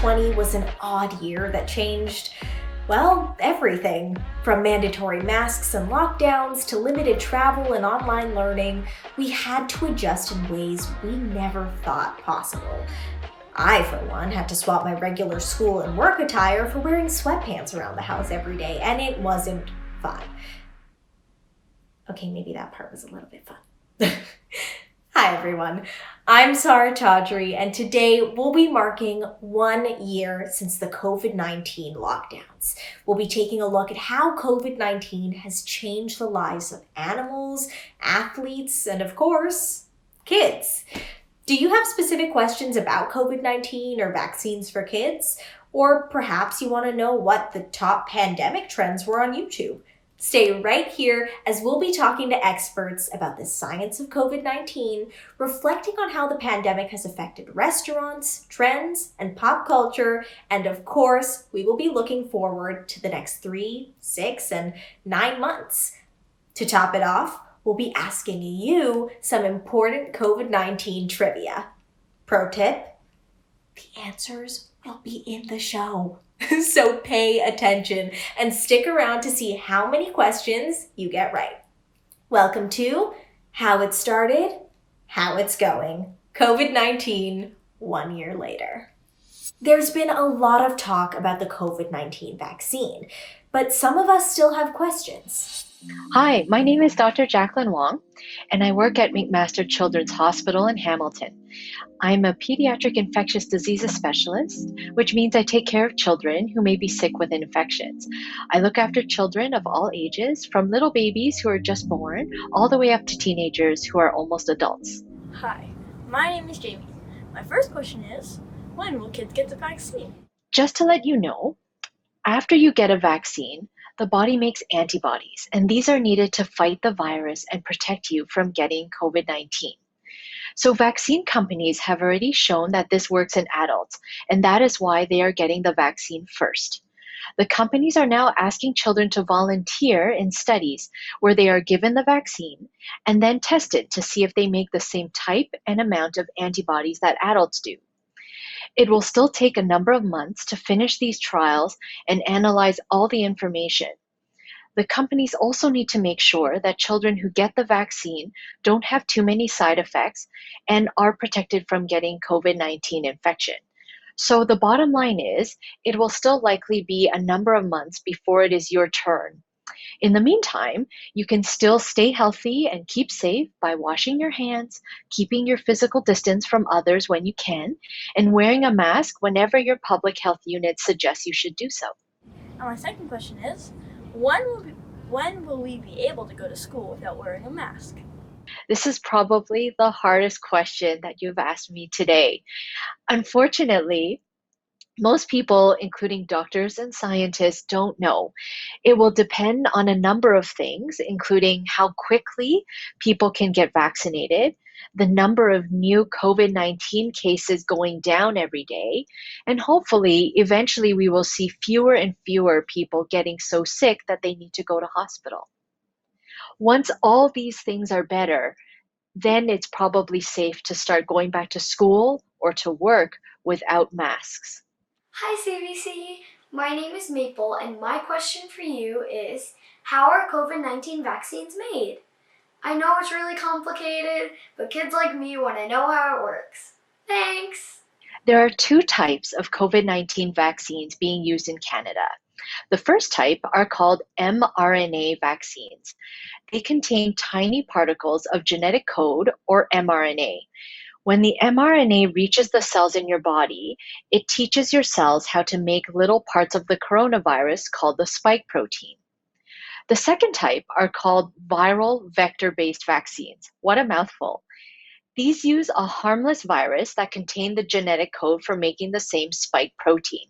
2020 was an odd year that changed, well, everything. From mandatory masks and lockdowns to limited travel and online learning, we had to adjust in ways we never thought possible. I, for one, had to swap my regular school and work attire for wearing sweatpants around the house every day, and it wasn't fun. Okay, maybe that part was a little bit fun. Hi everyone, I'm Sarah Chaudhry, and today we'll be marking 1 year since the COVID-19 lockdowns. We'll be taking a look at how COVID-19 has changed the lives of animals, athletes, and of course, kids. Do you have specific questions about COVID-19 or vaccines for kids? Or perhaps you want to know what the top pandemic trends were on YouTube? Stay right here as we'll be talking to experts about the science of COVID-19, reflecting on how the pandemic has affected restaurants, trends, and pop culture. And of course, we will be looking forward to the next 3, 6, and 9 months. To top it off, we'll be asking you some important COVID-19 trivia. Pro tip, the answers will be in the show. So pay attention and stick around to see how many questions you get right. Welcome to How It Started, How It's Going. COVID-19, 1 year later. There's been a lot of talk about the COVID-19 vaccine, but some of us still have questions. Hi, my name is Dr. Jacqueline Wong, and I work at McMaster Children's Hospital in Hamilton. I'm a pediatric infectious diseases specialist, which means I take care of children who may be sick with infections. I look after children of all ages, from little babies who are just born, all the way up to teenagers who are almost adults. Hi, my name is Jamie. My first question is, when will kids get the vaccine? Just to let you know, after you get a vaccine, the body makes antibodies, and these are needed to fight the virus and protect you from getting COVID-19. So vaccine companies have already shown that this works in adults, and that is why they are getting the vaccine first. The companies are now asking children to volunteer in studies where they are given the vaccine and then tested to see if they make the same type and amount of antibodies that adults do. It will still take a number of months to finish these trials and analyze all the information. The companies also need to make sure that children who get the vaccine don't have too many side effects and are protected from getting COVID-19 infection. So the bottom line is, it will still likely be a number of months before it is your turn. In the meantime, you can still stay healthy and keep safe by washing your hands, keeping your physical distance from others when you can, and wearing a mask whenever your public health unit suggests you should do so. And my second question is, when will we be able to go to school without wearing a mask? This is probably the hardest question that you've asked me today. Unfortunately, most people, including doctors and scientists, don't know. It will depend on a number of things, including how quickly people can get vaccinated, the number of new COVID-19 cases going down every day, and hopefully, eventually we will see fewer and fewer people getting so sick that they need to go to hospital. Once all these things are better, then it's probably safe to start going back to school or to work without masks. Hi CBC, my name is Maple, and my question for you is, how are COVID-19 vaccines made? I know it's really complicated, but kids like me want to know how it works. Thanks! There are 2 types of COVID-19 vaccines being used in Canada. The first type are called mRNA vaccines. They contain tiny particles of genetic code, or mRNA. When the mRNA reaches the cells in your body, it teaches your cells how to make little parts of the coronavirus called the spike protein. The second type are called viral vector-based vaccines. What a mouthful. These use a harmless virus that contains the genetic code for making the same spike protein.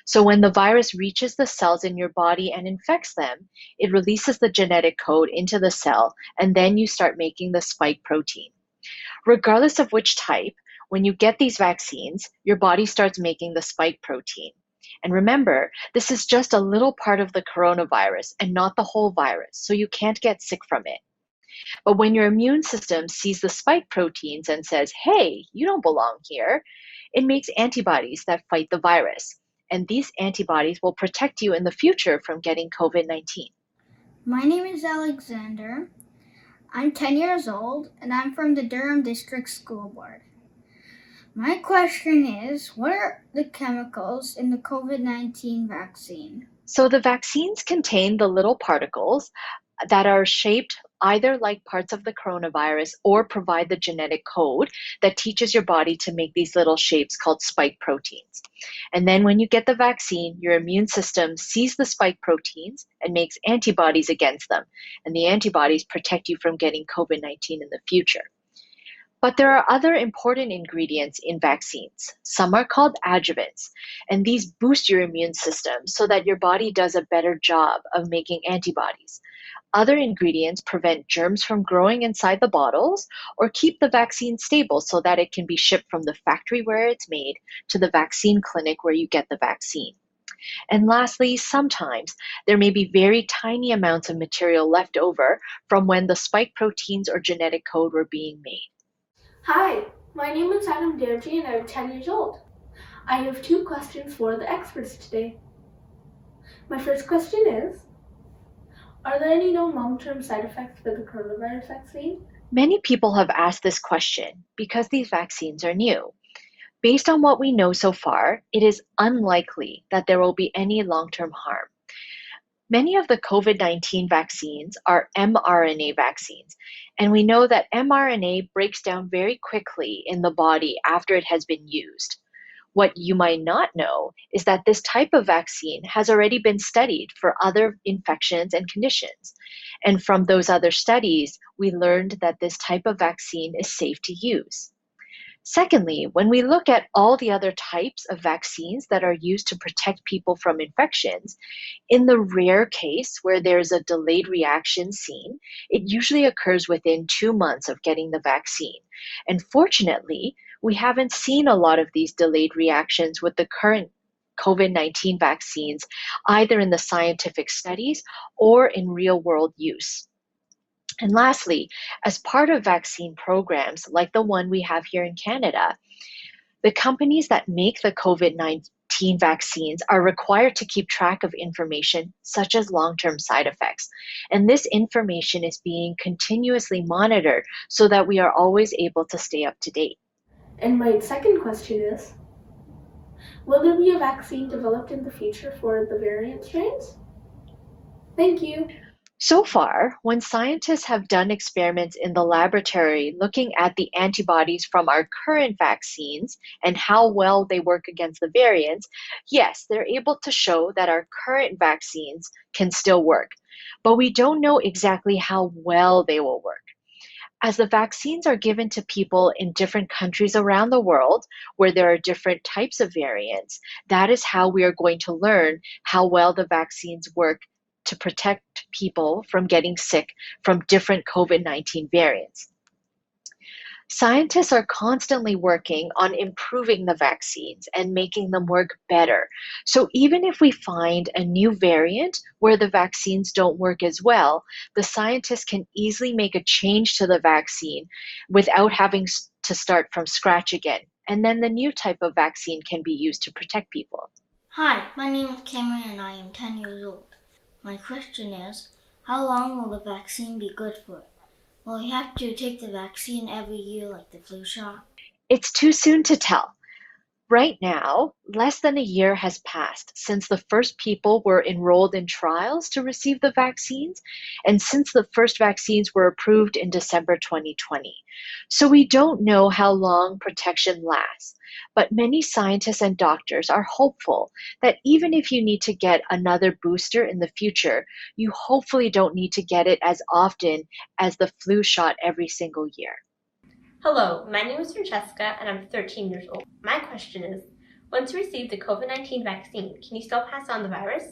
So when the virus reaches the cells in your body and infects them, it releases the genetic code into the cell, and then you start making the spike protein. Regardless of which type, when you get these vaccines, your body starts making the spike protein. And remember, this is just a little part of the coronavirus and not the whole virus, so you can't get sick from it. But when your immune system sees the spike proteins and says, hey, you don't belong here, it makes antibodies that fight the virus. And these antibodies will protect you in the future from getting COVID-19. My name is Alexander. I'm 10 years old, and I'm from the Durham District School Board. My question is, what are the chemicals in the COVID-19 vaccine? So the vaccines contain the little particles that are shaped either like parts of the coronavirus or provide the genetic code that teaches your body to make these little shapes called spike proteins. And then when you get the vaccine, your immune system sees the spike proteins and makes antibodies against them. And the antibodies protect you from getting COVID-19 in the future. But there are other important ingredients in vaccines. Some are called adjuvants, and these boost your immune system so that your body does a better job of making antibodies. Other ingredients prevent germs from growing inside the bottles or keep the vaccine stable so that it can be shipped from the factory where it's made to the vaccine clinic where you get the vaccine. And lastly, sometimes there may be very tiny amounts of material left over from when the spike proteins or genetic code were being made. Hi, my name is Adam Derji and I'm 10 years old. I have 2 questions for the experts today. My first question is, are there any known long-term side effects for the coronavirus vaccine? Many people have asked this question because these vaccines are new. Based on what we know so far, it is unlikely that there will be any long-term harm. Many of the COVID-19 vaccines are mRNA vaccines, and we know that mRNA breaks down very quickly in the body after it has been used. What you might not know is that this type of vaccine has already been studied for other infections and conditions. And from those other studies, we learned that this type of vaccine is safe to use. Secondly, when we look at all the other types of vaccines that are used to protect people from infections, in the rare case where there's a delayed reaction seen, it usually occurs within 2 months of getting the vaccine. And fortunately, we haven't seen a lot of these delayed reactions with the current COVID-19 vaccines, either in the scientific studies or in real-world use. And lastly, as part of vaccine programs like the one we have here in Canada, the companies that make the COVID-19 vaccines are required to keep track of information such as long-term side effects. And this information is being continuously monitored so that we are always able to stay up to date. And my second question is, will there be a vaccine developed in the future for the variant strains? Thank you. So far, when scientists have done experiments in the laboratory looking at the antibodies from our current vaccines and how well they work against the variants, yes, they're able to show that our current vaccines can still work, but we don't know exactly how well they will work. As the vaccines are given to people in different countries around the world where there are different types of variants, that is how we are going to learn how well the vaccines work to protect people from getting sick from different COVID-19 variants. Scientists are constantly working on improving the vaccines and making them work better. So even if we find a new variant where the vaccines don't work as well, the scientists can easily make a change to the vaccine without having to start from scratch again. And then the new type of vaccine can be used to protect people. Hi, my name is Cameron and I am 10 years old. My question is, how long will the vaccine be good for? Will we have to take the vaccine every year like the flu shot? It's too soon to tell. Right now, less than a year has passed since the first people were enrolled in trials to receive the vaccines, and since the first vaccines were approved in December 2020. So we don't know how long protection lasts, but many scientists and doctors are hopeful that even if you need to get another booster in the future, you hopefully don't need to get it as often as the flu shot every single year. Hello, my name is Francesca and I'm 13 years old. My question is, once you receive the COVID-19 vaccine, can you still pass on the virus?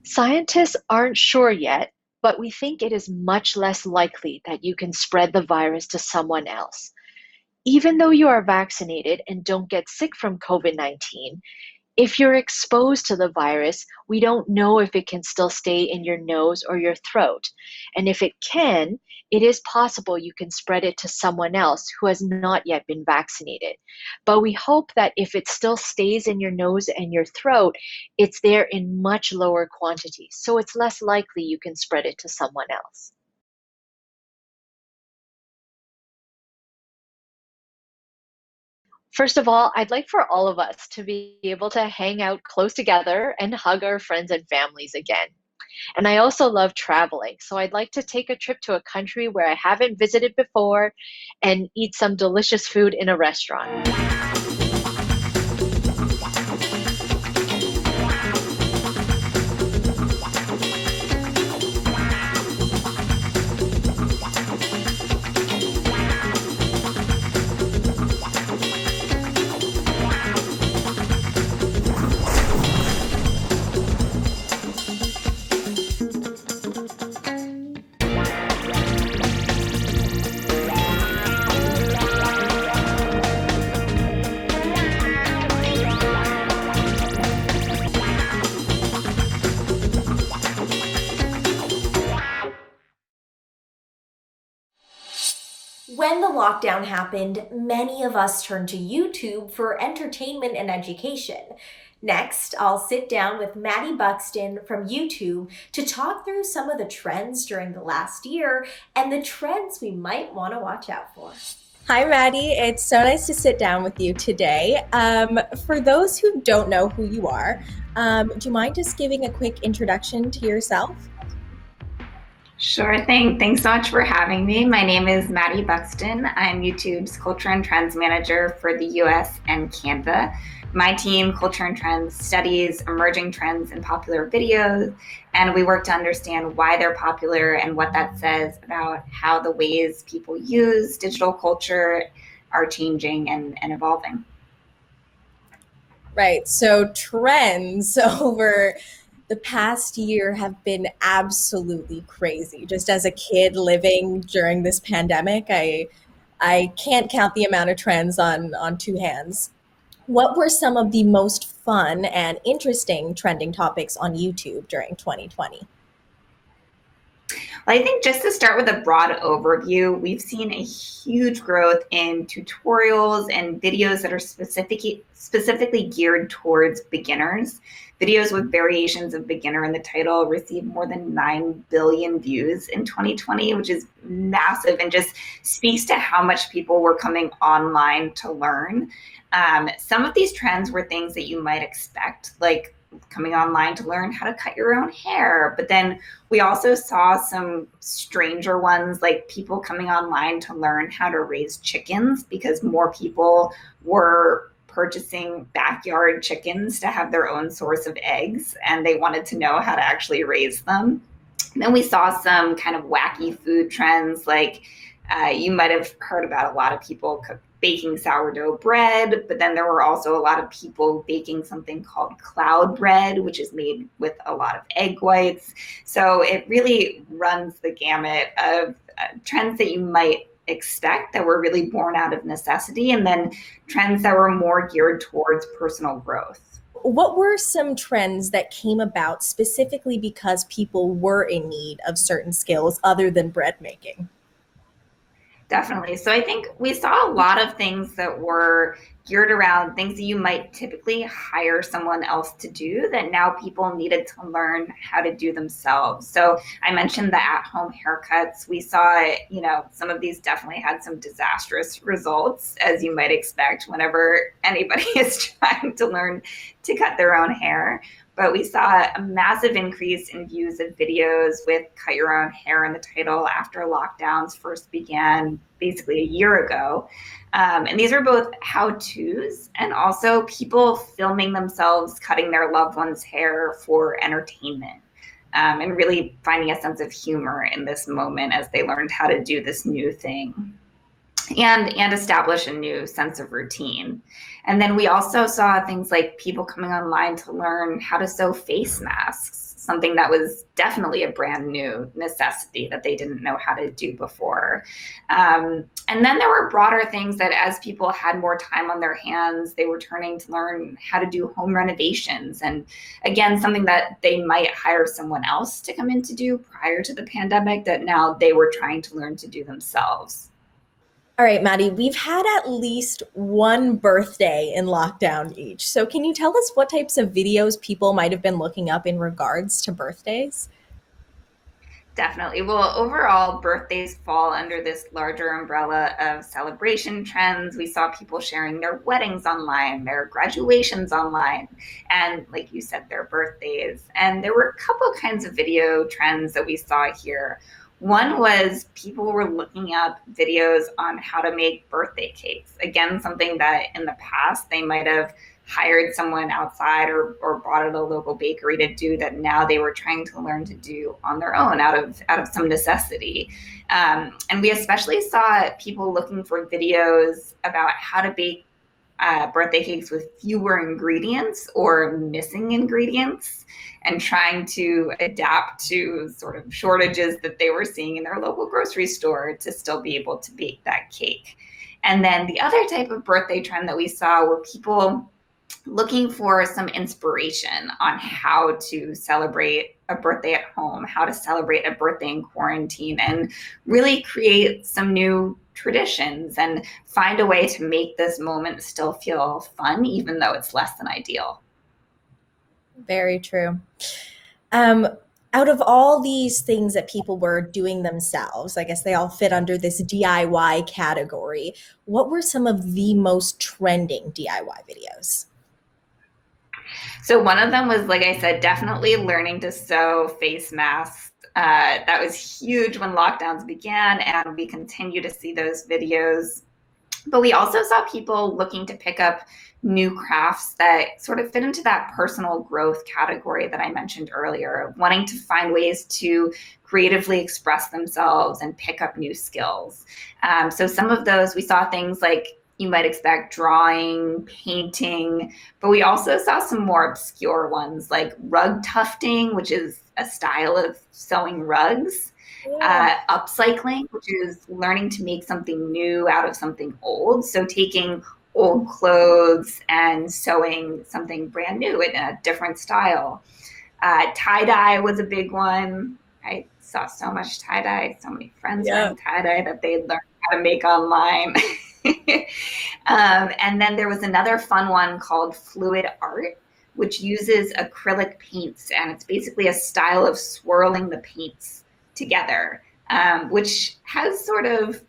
Scientists aren't sure yet, but we think it is much less likely that you can spread the virus to someone else. Even though you are vaccinated and don't get sick from COVID-19, If you're exposed to the virus, we don't know if it can still stay in your nose or your throat. And if it can, it is possible you can spread it to someone else who has not yet been vaccinated. But we hope that if it still stays in your nose and your throat, it's there in much lower quantities. So it's less likely you can spread it to someone else. First of all, I'd like for all of us to be able to hang out close together and hug our friends and families again. And I also love traveling, so I'd like to take a trip to a country where I haven't visited before and eat some delicious food in a restaurant. When the lockdown happened, many of us turned to YouTube for entertainment and education. Next, I'll sit down with Maddy Buxton from YouTube to talk through some of the trends during the last year and the trends we might want to watch out for. Hi, Maddy. It's so nice to sit down with you today. For those who don't know who you are, do you mind just giving a quick introduction to yourself? Sure thing. Thanks so much for having me. My name is Maddy Buxton. I'm YouTube's Culture and Trends Manager for the US and Canada. My team, Culture and Trends, studies emerging trends in popular videos, and we work to understand why they're popular and what that says about how the ways people use digital culture are changing and evolving. Right. So trends over the past year have been absolutely crazy. Just as a kid living during this pandemic, I can't count the amount of trends on two hands. What were some of the most fun and interesting trending topics on YouTube during 2020? Well, I think just to start with a broad overview, we've seen a huge growth in tutorials and videos that are specifically geared towards beginners. Videos with variations of beginner in the title received more than 9 billion views in 2020, which is massive and just speaks to how much people were coming online to learn. Some of these trends were things that you might expect, like coming online to learn how to cut your own hair. But then we also saw some stranger ones, like people coming online to learn how to raise chickens because more people were purchasing backyard chickens to have their own source of eggs, and they wanted to know how to actually raise them. And then we saw some kind of wacky food trends, like you might have heard about a lot of people baking sourdough bread, but then there were also a lot of people baking something called cloud bread, which is made with a lot of egg whites. So it really runs the gamut of trends that you might expect that were really born out of necessity, and then trends that were more geared towards personal growth. What were some trends that came about specifically because people were in need of certain skills other than bread making? Definitely. So I think we saw a lot of things that were geared around things that you might typically hire someone else to do that now people needed to learn how to do themselves. So I mentioned the at-home haircuts. We saw, some of these definitely had some disastrous results, as you might expect whenever anybody is trying to learn to cut their own hair. But we saw a massive increase in views of videos with cut your own hair in the title after lockdowns first began basically a year ago. And these are both how-tos and also people filming themselves cutting their loved one's hair for entertainment, and really finding a sense of humor in this moment as they learned how to do this new thing. and establish a new sense of routine. And then we also saw things like people coming online to learn how to sew face masks, something that was definitely a brand new necessity that they didn't know how to do before. And then there were broader things that as people had more time on their hands, they were turning to learn how to do home renovations. And again, something that they might hire someone else to come in to do prior to the pandemic that now they were trying to learn to do themselves. All right, Maddy, we've had at least one birthday in lockdown each. So can you tell us what types of videos people might have been looking up in regards to birthdays? Definitely. Well, overall, birthdays fall under this larger umbrella of celebration trends. We saw people sharing their weddings online, their graduations online, and like you said, their birthdays. And there were a couple kinds of video trends that we saw here. One was people were looking up videos on how to make birthday cakes. Again, something that in the past they might have hired someone outside or bought at a local bakery to do that now they were trying to learn to do on their own out of some necessity. And we especially saw people looking for videos about how to bake birthday cakes with fewer ingredients or missing ingredients and trying to adapt to sort of shortages that they were seeing in their local grocery store to still be able to bake that cake. And then the other type of birthday trend that we saw were people looking for some inspiration on how to celebrate a birthday at home, how to celebrate a birthday in quarantine, and really create some new traditions and find a way to make this moment still feel fun, even though it's less than ideal. Very true. Out of all these things that people were doing themselves, I guess they all fit under this DIY category. What were some of the most trending DIY videos? So one of them was, like I said, definitely learning to sew face masks. That was huge when lockdowns began, and we continue to see those videos. But we also saw people looking to pick up new crafts that sort of fit into that personal growth category that I mentioned earlier, wanting to find ways to creatively express themselves and pick up new skills. So some of those, we saw things like you might expect drawing, painting, but we also saw some more obscure ones like rug tufting, which is a style of sewing rugs. Upcycling, which is learning to make something new out of something old. So taking old clothes and sewing something brand new in a different style. Tie-dye was a big one. I saw so much tie-dye, so many friends wearing tie-dye that they learned how to make online. And then there was another fun one called fluid art, which uses acrylic paints. And it's basically a style of swirling the paints together, which has sort of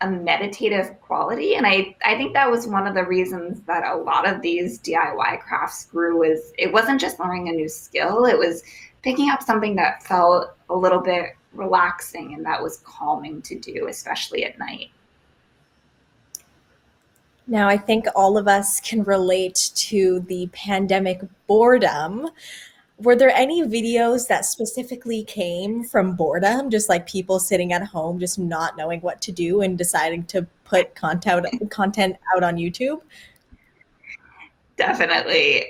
a meditative quality. And I think that was one of the reasons that a lot of these DIY crafts grew, is it wasn't just learning a new skill, it was picking up something that felt a little bit relaxing and that was calming to do, especially at night. Now, I think all of us can relate to the pandemic boredom. Were there any videos that specifically came from boredom, just like people sitting at home, just not knowing what to do and deciding to put content out on YouTube? Definitely.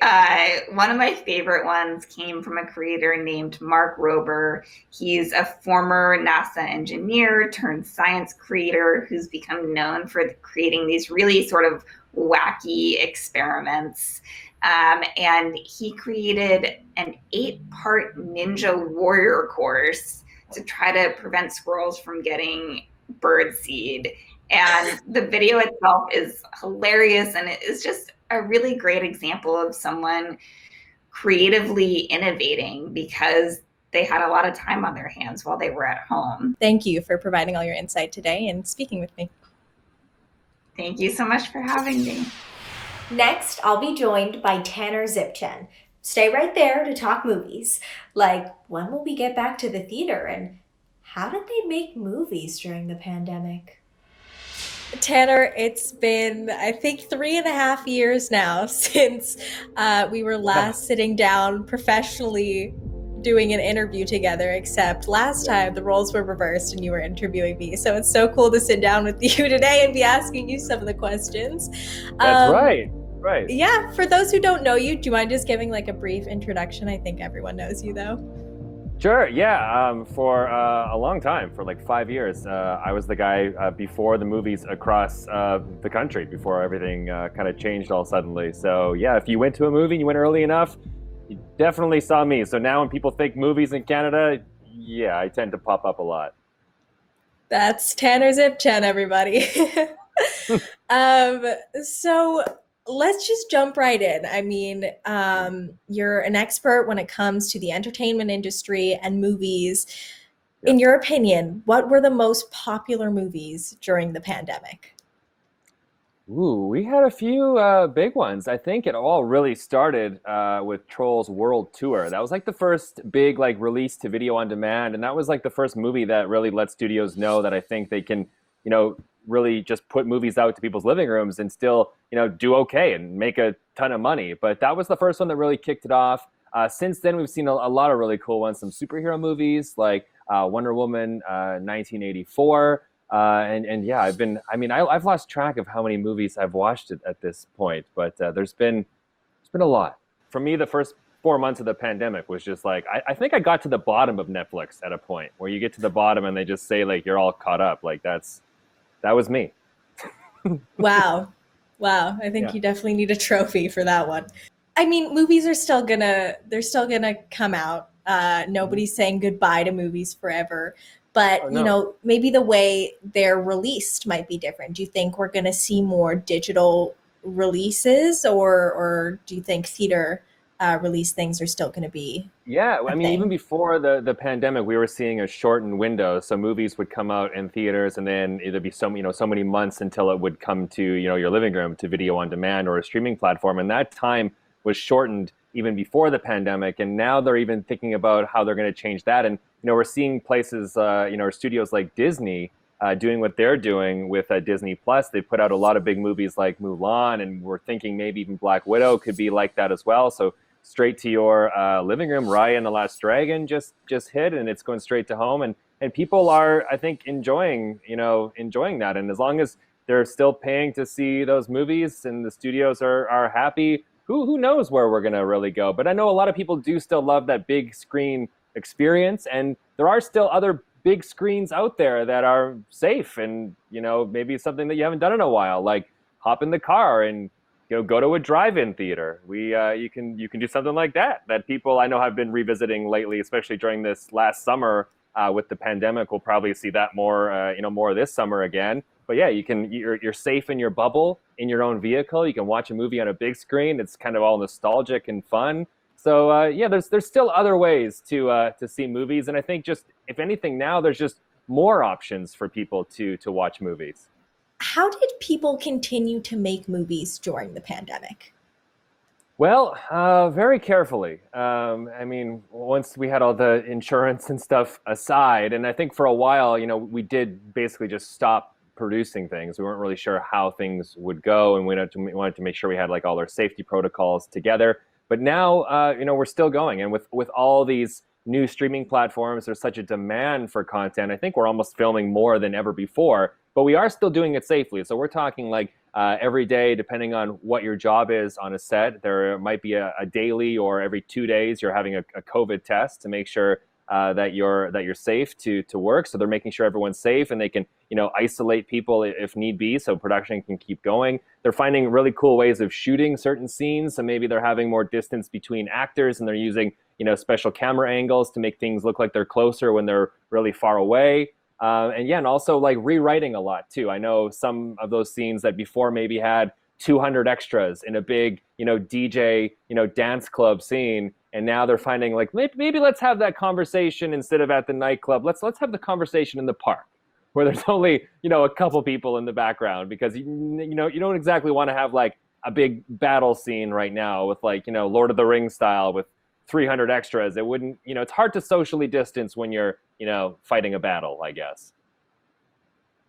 One of my favorite ones came from a creator named Mark Rober. He's a former NASA engineer turned science creator who's become known for creating these really sort of wacky experiments. And he created an 8-part ninja warrior course to try to prevent squirrels from getting birdseed. And the video itself is hilarious, and it is just a really great example of someone creatively innovating because they had a lot of time on their hands while they were at home. Thank you for providing all your insight today and speaking with me. Thank you so much for having me. Next, I'll be joined by Tanner Zipchen. Stay right there to talk movies. Like, when will we get back to the theater, and how did they make movies during the pandemic? Tanner, it's been, I think, 3.5 years now since we were last sitting down professionally doing an interview together, except last time the roles were reversed and you were interviewing me. So it's so cool to sit down with you today and be asking you some of the questions. That's right. Yeah, for those who don't know you, do you mind just giving like a brief introduction? I think everyone knows you though. Sure, yeah. For a long time, for like 5 years, I was the guy before the movies across the country, before everything kind of changed all suddenly. So yeah, if you went to a movie and you went early enough, you definitely saw me. So now when people think movies in Canada, yeah, I tend to pop up a lot. That's Tanner Zipchen, everybody. So let's just jump right in. I mean, you're an expert when it comes to the entertainment industry and movies. Yep. In your opinion, what were the most popular movies during the pandemic? Ooh, we had a few big ones. I think it all really started with Trolls World Tour. That was like the first big like release to video on demand, and that was like the first movie that really let studios know that I think they can, really just put movies out to people's living rooms and still, do okay and make a ton of money. But that was the first one that really kicked it off. Since then, we've seen a lot of really cool ones. Some superhero movies like Wonder Woman 1984. And yeah, I've lost track of how many movies I've watched at this point, but there's been a lot. For me, the first 4 months of the pandemic was just like, I think I got to the bottom of Netflix at a point where you get to the bottom and they just say like, you're all caught up. Like that was me. Wow. I think you definitely need a trophy for that one. I mean, movies are still gonna come out. Nobody's saying goodbye to movies forever. But, maybe the way they're released might be different. Do you think we're going to see more digital releases or do you think theater release things are still going to be? Yeah, I mean, even before the pandemic, we were seeing a shortened window. So movies would come out in theaters and then it'd be so many months until it would come to, your living room, to video on demand or a streaming platform. And that time was shortened even before the pandemic. And now they're even thinking about how they're going to change that. And we're seeing places, or studios like Disney doing what they're doing with Disney Plus. They put out a lot of big movies like Mulan, and we're thinking maybe even Black Widow could be like that as well. So straight to your living room. Raya and the Last Dragon just hit, and it's going straight to home. And people are, I think, enjoying that. And as long as they're still paying to see those movies and the studios are happy, who knows where we're going to really go. But I know a lot of people do still love that big screen experience, and there are still other big screens out there that are safe and maybe something that you haven't done in a while, like hop in the car and go to a drive-in theater. You can do something like that people I know have been revisiting lately, especially during this last summer with the pandemic. We'll probably see that more more this summer again. But yeah, you're safe in your bubble in your own vehicle. You can watch a movie on a big screen. It's kind of all nostalgic and fun. So there's still other ways to see movies, and I think just if anything now there's just more options for people to watch movies. How did people continue to make movies during the pandemic? Well, very carefully. I mean, once we had all the insurance and stuff aside, and I think for a while, we did basically just stop producing things. We weren't really sure how things would go, and we wanted to make sure we had like all our safety protocols together. But now, we're still going. And with all these new streaming platforms, there's such a demand for content. I think we're almost filming more than ever before, but we are still doing it safely. So we're talking like every day, depending on what your job is on a set, there might be a daily or every 2 days, you're having a COVID test to make sure that you're safe to work. So they're making sure everyone's safe, and they can isolate people if need be, so production can keep going. They're finding really cool ways of shooting certain scenes. So maybe they're having more distance between actors, and they're using special camera angles to make things look like they're closer when they're really far away. And also like rewriting a lot too. I know some of those scenes that before maybe had 200 extras in a big DJ dance club scene. And now they're finding like, maybe let's have that conversation instead of at the nightclub. Let's have the conversation in the park where there's only, a couple people in the background, because you don't exactly want to have like a big battle scene right now with like, Lord of the Rings style with 300 extras. It wouldn't, it's hard to socially distance when you're, fighting a battle, I guess.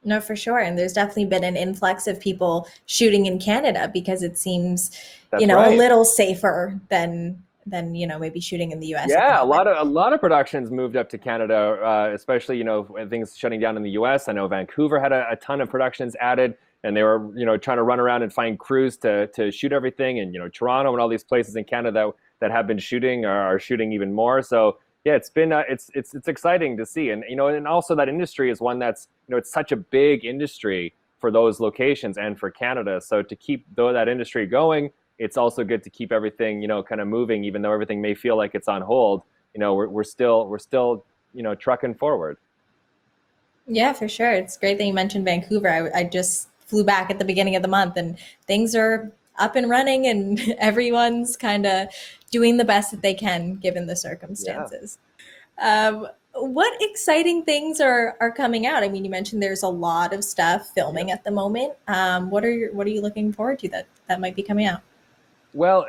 No, for sure. And there's definitely been an influx of people shooting in Canada because it seems, That's right. A little safer than than maybe shooting in the US. Yeah, a lot of productions moved up to Canada, especially when things shutting down in the US. I know Vancouver had a ton of productions added, and they were trying to run around and find crews to shoot everything. And Toronto and all these places in Canada that have been shooting are shooting even more. So yeah, it's been it's exciting to see, and and also that industry is one that's it's such a big industry for those locations and for Canada. So to keep that industry going, it's also good to keep everything, kind of moving, even though everything may feel like it's on hold. We're still, trucking forward. Yeah, for sure. It's great that you mentioned Vancouver. I just flew back at the beginning of the month, and things are up and running, and everyone's kind of doing the best that they can given the circumstances. Yeah. What exciting things are coming out? I mean, you mentioned there's a lot of stuff filming at the moment. What are you looking forward to that might be coming out? Well,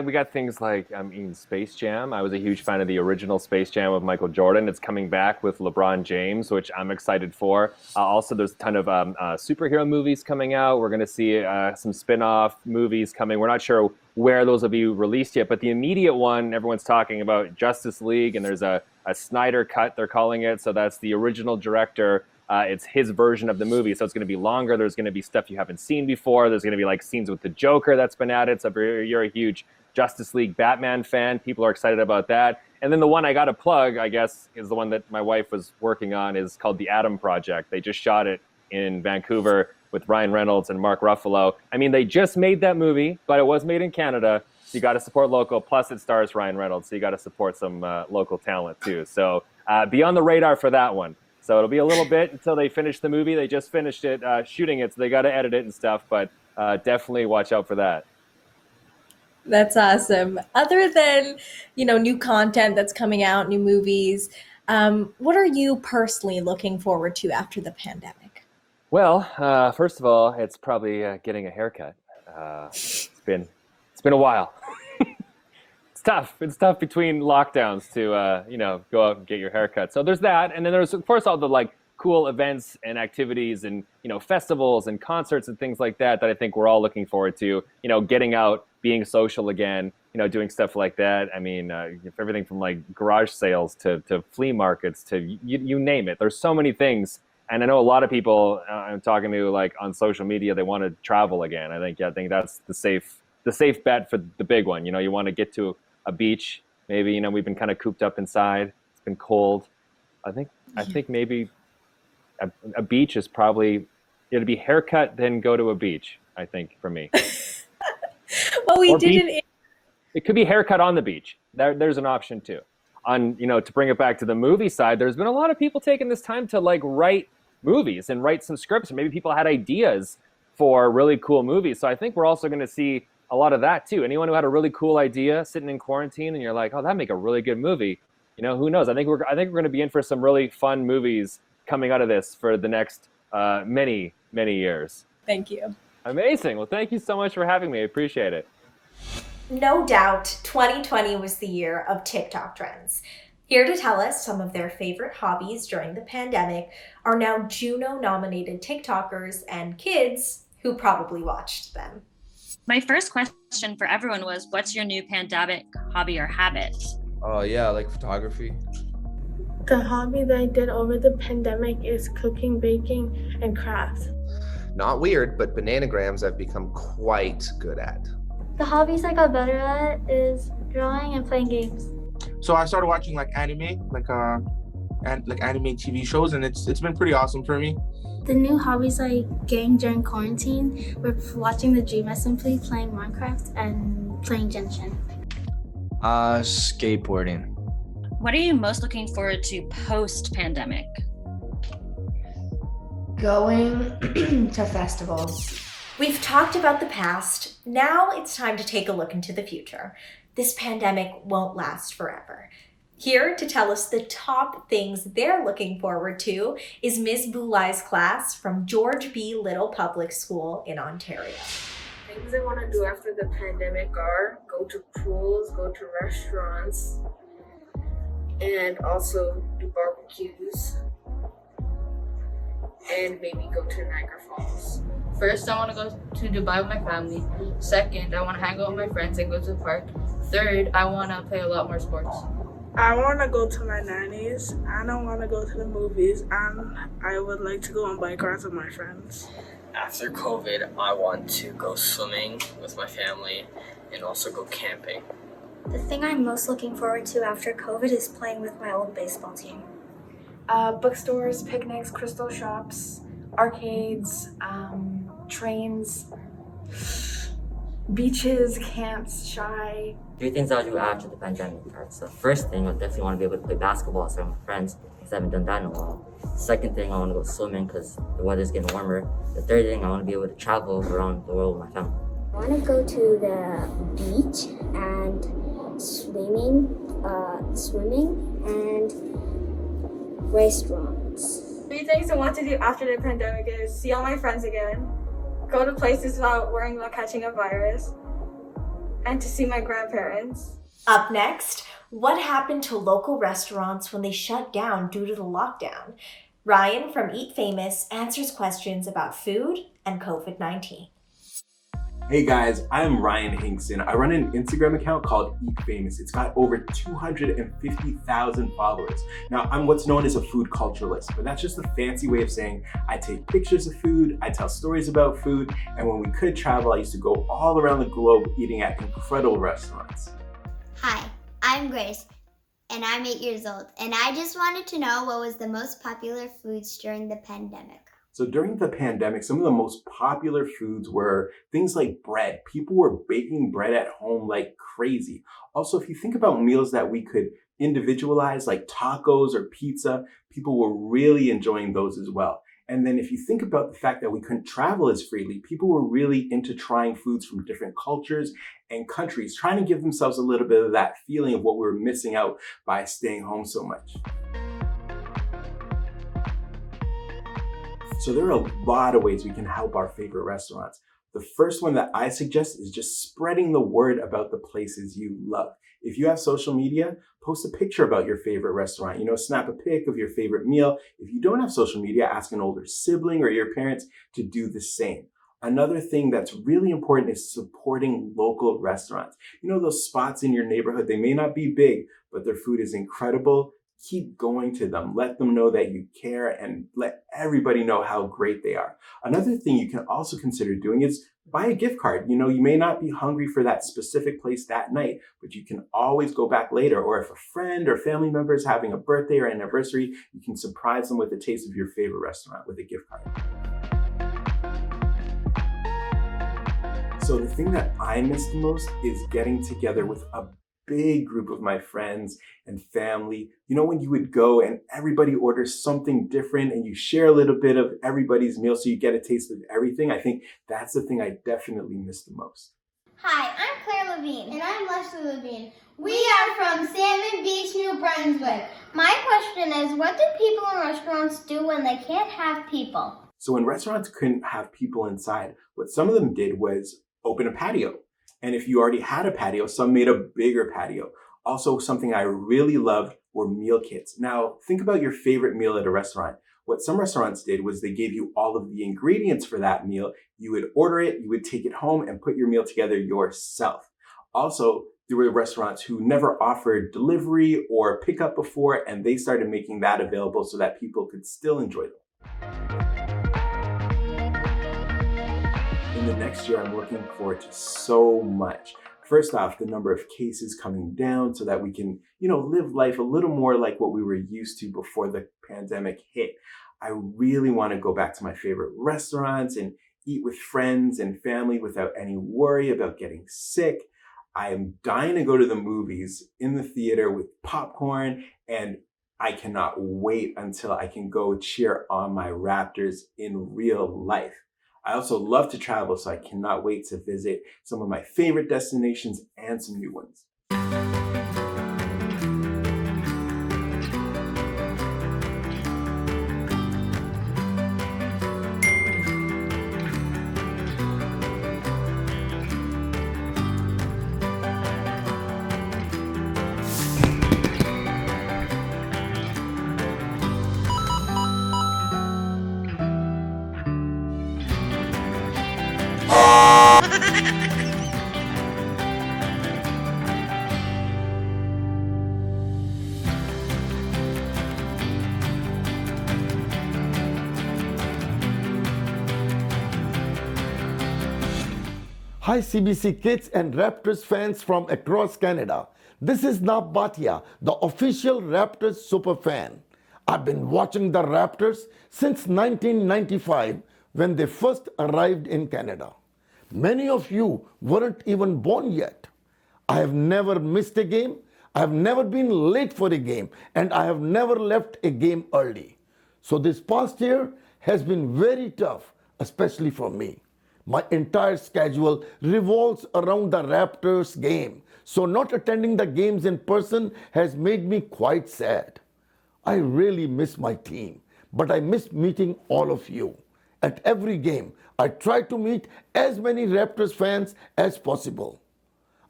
we got things like Space Jam. I was a huge fan of the original Space Jam with Michael Jordan. It's coming back with LeBron James, which I'm excited for. Also, there's a ton of superhero movies coming out. We're going to see some spin-off movies coming. We're not sure where those will be released yet, but the immediate one, everyone's talking about Justice League, and there's a Snyder cut, they're calling it. So that's the original director. It's his version of the movie, so it's going to be longer. There's going to be stuff you haven't seen before. There's going to be like scenes with the Joker that's been added. So if you're a huge Justice League Batman fan, people are excited about that. And then the one I got to plug, I guess, is the one that my wife was working on, is called The Atom Project. They just shot it in Vancouver with Ryan Reynolds and Mark Ruffalo. I mean, they just made that movie, but it was made in Canada. So you got to support local. Plus, it stars Ryan Reynolds, so you got to support some local talent too. So be on the radar for that one. So it'll be a little bit until they finish the movie. They just finished it, shooting it, so they got to edit it and stuff. But definitely watch out for that. That's awesome. Other than new content that's coming out, new movies, what are you personally looking forward to after the pandemic? Well, first of all, it's probably getting a haircut. It's been a while. It's tough between lockdowns to go out and get your haircut. So there's that, and then there's of course all the cool events and activities and festivals and concerts and things like that I think we're all looking forward to. Getting out, being social again, doing stuff like that. I mean, everything from garage sales to flea markets to you name it. There's so many things, and I know a lot of people I'm talking to on social media, they want to travel again. I think that's the safe bet for the big one. You want to get to a beach, maybe. We've been kind of cooped up inside. It's been cold. I think maybe a beach is probably, it'd be haircut, then go to a beach, I think, for me. Well, it could be haircut on the beach. There's an option too. To bring it back to the movie side, there's been a lot of people taking this time to write movies and write some scripts, and maybe people had ideas for really cool movies. So I think we're also going to see a lot of that too. Anyone who had a really cool idea sitting in quarantine and you're like, oh, that'd make a really good movie. Who knows? I think we're going to be in for some really fun movies coming out of this for the next many, many years. Thank you. Amazing. Well, thank you so much for having me. I appreciate it. No doubt 2020 was the year of TikTok trends. Here to tell us some of their favorite hobbies during the pandemic are now Juno nominated TikTokers and kids who probably watched them. My first question for everyone was, what's your new pandemic hobby or habit? Oh yeah, I like photography. The hobby that I did over the pandemic is cooking, baking, and crafts. Not weird, but bananagrams I've become quite good at. The hobbies I got better at is drawing and playing games. So I started watching anime, anime TV shows, and it's been pretty awesome for me. The new hobbies I gained during quarantine were watching the Dream Assembly, playing Minecraft, and playing Genshin. Skateboarding. What are you most looking forward to post-pandemic? Going to festivals. We've talked about the past. Now it's time to take a look into the future. This pandemic won't last forever. Here to tell us the top things they're looking forward to is Ms. Boulai's class from George B. Little Public School in Ontario. Things I want to do after the pandemic are go to pools, go to restaurants, and also do barbecues, and maybe go to Niagara Falls. First, I want to go to Dubai with my family. Second, I want to hang out with my friends and go to the park. Third, I want to play a lot more sports. I want to go to my nanny's, and I want to go to the movies, and I would like to go on bike rides with my friends. After COVID, I want to go swimming with my family and also go camping. The thing I'm most looking forward to after COVID is playing with my old baseball team. Bookstores, picnics, crystal shops, arcades, trains, beaches, camps, shy. 3 things I'll do after the pandemic starts. So first thing, I definitely want to be able to play basketball outside with my friends because I haven't done that in a while. Second thing, I want to go swimming because the weather's getting warmer. The third thing, I want to be able to travel around the world with my family. I want to go to the beach and swimming and restaurants. 3 things I want to do after the pandemic is see all my friends again, go to places without catching a virus, and to see my grandparents. Up next, what happened to local restaurants when they shut down due to the lockdown? Ryan from Eat Famous answers questions about food and COVID-19. Hey guys, I'm Ryan Hinkson. I run an Instagram account called Eat Famous. It's got over 250,000 followers. Now, I'm what's known as a food culturalist, but that's just a fancy way of saying I take pictures of food, I tell stories about food, and when we could travel, I used to go all around the globe eating at incredible restaurants. Hi, I'm Grace, and I'm 8 years old, and I just wanted to know what was the most popular foods during the pandemic. So during the pandemic, some of the most popular foods were things like bread. People were baking bread at home like crazy. Also, if you think about meals that we could individualize, like tacos or pizza, people were really enjoying those as well. And then if you think about the fact that we couldn't travel as freely, people were really into trying foods from different cultures and countries, trying to give themselves a little bit of that feeling of what we were missing out by staying home so much. So there are a lot of ways we can help our favorite restaurants. The first one that I suggest is just spreading the word about the places you love. If you have social media, post a picture about your favorite restaurant. Snap a pic of your favorite meal. If you don't have social media, ask an older sibling or your parents to do the same. Another thing that's really important is supporting local restaurants. Those spots in your neighborhood, they may not be big, but their food is incredible. Keep going to them. Let them know that you care and let everybody know how great they are. Another thing you can also consider doing is buy a gift card. You may not be hungry for that specific place that night, but you can always go back later. Or if a friend or family member is having a birthday or anniversary, you can surprise them with a taste of your favorite restaurant with a gift card. So the thing that I miss the most is getting together with a big group of my friends and family. When you would go and everybody orders something different and you share a little bit of everybody's meal so you get a taste of everything. I think that's the thing I definitely miss the most. Hi, I'm Claire Levine. And I'm Leslie Levine. We are from Salmon Beach, New Brunswick. My question is, what do people in restaurants do when they can't have people? So when restaurants couldn't have people inside, what some of them did was open a patio. And if you already had a patio, some made a bigger patio. Also, something I really loved were meal kits. Now, think about your favorite meal at a restaurant. What some restaurants did was they gave you all of the ingredients for that meal. You would order it, you would take it home and put your meal together yourself. Also, there were restaurants who never offered delivery or pickup before, and they started making that available so that people could still enjoy them. In the next year, I'm looking forward to so much. First off, the number of cases coming down so that we can, live life a little more like what we were used to before the pandemic hit. I really want to go back to my favorite restaurants and eat with friends and family without any worry about getting sick. I am dying to go to the movies in the theater with popcorn, and I cannot wait until I can go cheer on my Raptors in real life. I also love to travel, so I cannot wait to visit some of my favorite destinations and some new ones. Hi CBC kids and Raptors fans from across Canada. This is Nav Bhatia, the official Raptors superfan. I've been watching the Raptors since 1995 when they first arrived in Canada. Many of you weren't even born yet. I have never missed a game, I have never been late for a game, and I have never left a game early. So this past year has been very tough, especially for me. My entire schedule revolves around the Raptors game, so not attending the games in person has made me quite sad. I really miss my team, but I miss meeting all of you. At every game, I try to meet as many Raptors fans as possible.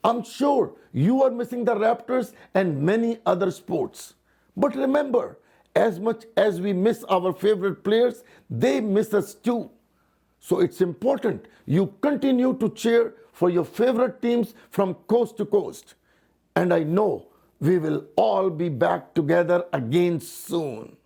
I'm sure you are missing the Raptors and many other sports. But remember, as much as we miss our favorite players, they miss us too. So it's important you continue to cheer for your favorite teams from coast to coast. And I know we will all be back together again soon.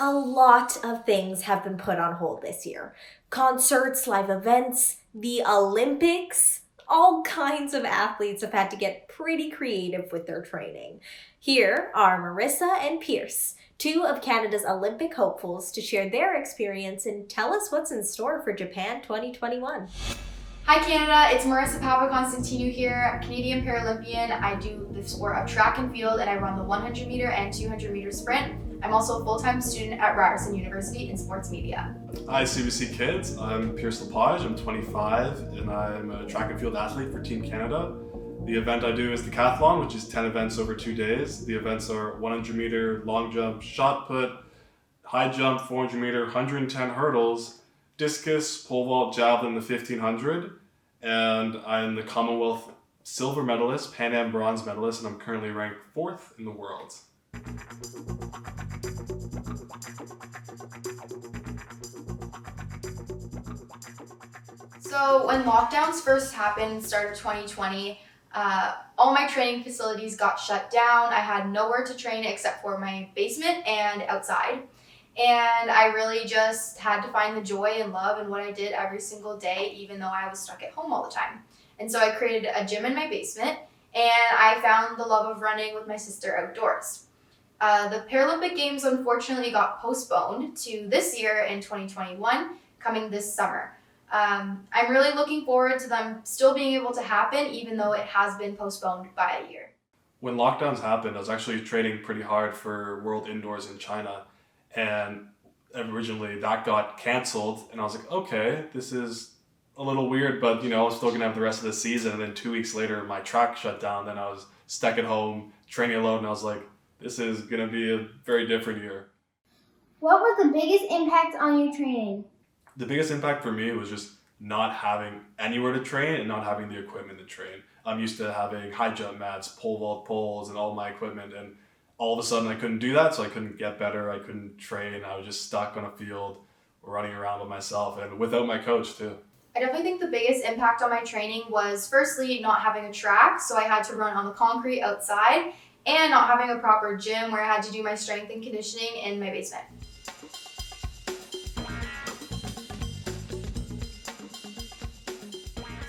A lot of things have been put on hold this year. Concerts, live events, the Olympics. All kinds of athletes have had to get pretty creative with their training. Here are Marissa and Pierce, two of Canada's Olympic hopefuls, to share their experience and tell us what's in store for Japan 2021. Hi Canada, it's Marissa Papaconstantinou here, Canadian Paralympian. I do the sport of track and field and I run the 100 meter and 200 meter sprint. I'm also a full-time student at Ryerson University in sports media. Hi CBC kids, I'm Pierce Lepage, I'm 25 and I'm a track and field athlete for Team Canada. The event I do is the decathlon, which is 10 events over 2 days. The events are 100 meter long jump, shot put, high jump, 400 meter, 110 hurdles, discus, pole vault, javelin, the 1500. And I'm the Commonwealth silver medalist, Pan Am bronze medalist, and I'm currently ranked 4th in the world. So when lockdowns first happened, start of 2020, all my training facilities got shut down. I had nowhere to train except for my basement and outside. And I really just had to find the joy and love in what I did every single day, even though I was stuck at home all the time. And so I created a gym in my basement and I found the love of running with my sister outdoors. The Paralympic Games unfortunately got postponed to this year in 2021, coming this summer. I'm really looking forward to them still being able to happen, even though it has been postponed by a year. When lockdowns happened, I was actually training pretty hard for World Indoors in China. And originally that got canceled. And I was like, okay, this is a little weird, but I was still gonna have the rest of the season. And then 2 weeks later, my track shut down. Then I was stuck at home training alone. And I was like, this is gonna be a very different year. What was the biggest impact on your training? The biggest impact for me was just not having anywhere to train and not having the equipment to train. I'm used to having high jump mats, pole vault poles, and all my equipment. And all of a sudden I couldn't do that, so I couldn't get better, I couldn't train, I was just stuck on a field running around by myself and without my coach too. I definitely think the biggest impact on my training was firstly not having a track, so I had to run on the concrete outside, and not having a proper gym where I had to do my strength and conditioning in my basement.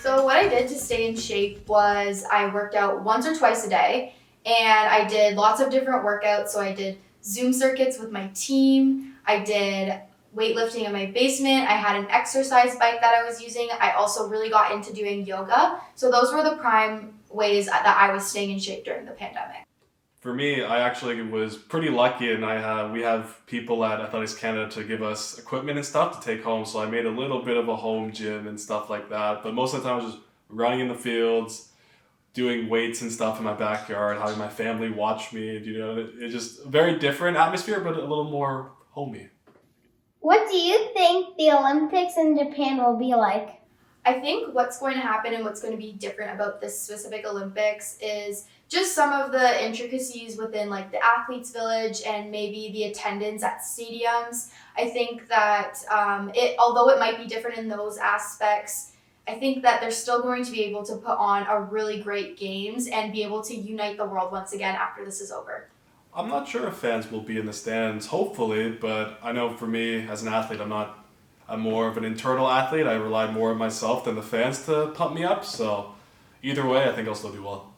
So what I did to stay in shape was I worked out once or twice a day, and I did lots of different workouts. So I did Zoom circuits with my team. I did weightlifting in my basement. I had an exercise bike that I was using. I also really got into doing yoga. So those were the prime ways that I was staying in shape during the pandemic. For me, I actually was pretty lucky, and we have people at Athletics Canada to give us equipment and stuff to take home. So I made a little bit of a home gym and stuff like that. But most of the time I was just running in the fields, doing weights and stuff in my backyard, having my family watch me. It's just a very different atmosphere, but a little more homey. What do you think the Olympics in Japan will be like? I think what's going to happen and what's going to be different about this specific Olympics is just some of the intricacies within like the athletes village and maybe the attendance at stadiums. I think that although it might be different in those aspects, I think that they're still going to be able to put on a really great games and be able to unite the world once again after this is over. I'm not sure if fans will be in the stands, hopefully, but I know for me as an athlete, I'm more of an internal athlete. I rely more on myself than the fans to pump me up. So either way, I think I'll still do well.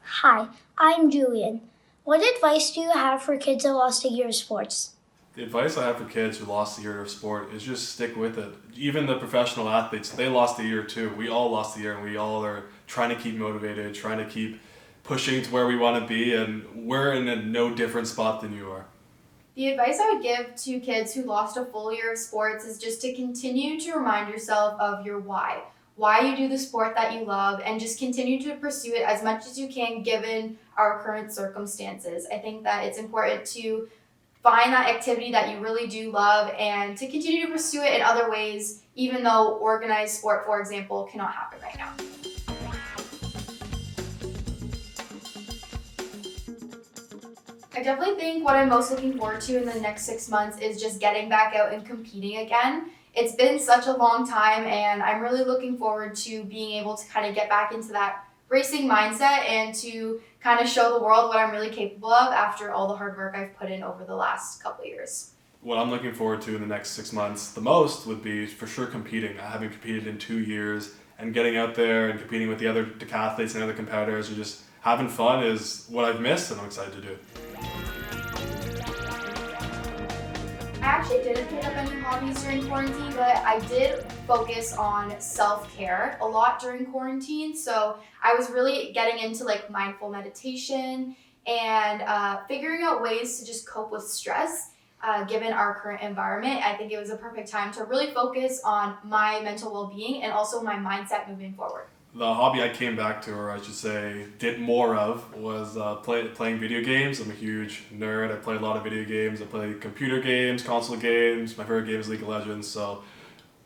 Hi, I'm Julian. What advice do you have for kids that lost a year of sports? The advice I have for kids who lost a year of sport is just stick with it. Even the professional athletes, they lost a year too. We all lost a year, and we all are trying to keep motivated, trying to keep pushing to where we want to be, and we're in a no different spot than you are. The advice I would give to kids who lost a full year of sports is just to continue to remind yourself of your why you do the sport that you love, and just continue to pursue it as much as you can given our current circumstances. I think that it's important to find that activity that you really do love and to continue to pursue it in other ways, even though organized sport, for example, cannot happen right now. I definitely think what I'm most looking forward to in the next 6 months is just getting back out and competing again. It's been such a long time, and I'm really looking forward to being able to kind of get back into that racing mindset and to kind of show the world what I'm really capable of after all the hard work I've put in over the last couple of years. What I'm looking forward to in the next 6 months the most would be for sure competing. I haven't competed in 2 years, and getting out there and competing with the other decathletes and other competitors and just having fun is what I've missed and I'm excited to do. I actually didn't pick up any hobbies during quarantine, but I did focus on self-care a lot during quarantine. So I was really getting into like mindful meditation and figuring out ways to just cope with stress given our current environment. I think it was a perfect time to really focus on my mental well-being and also my mindset moving forward. The hobby I came back to, or I should say did more of, was playing video games. I'm a huge nerd. I play a lot of video games. I play computer games, console games. My favorite game is League of Legends. So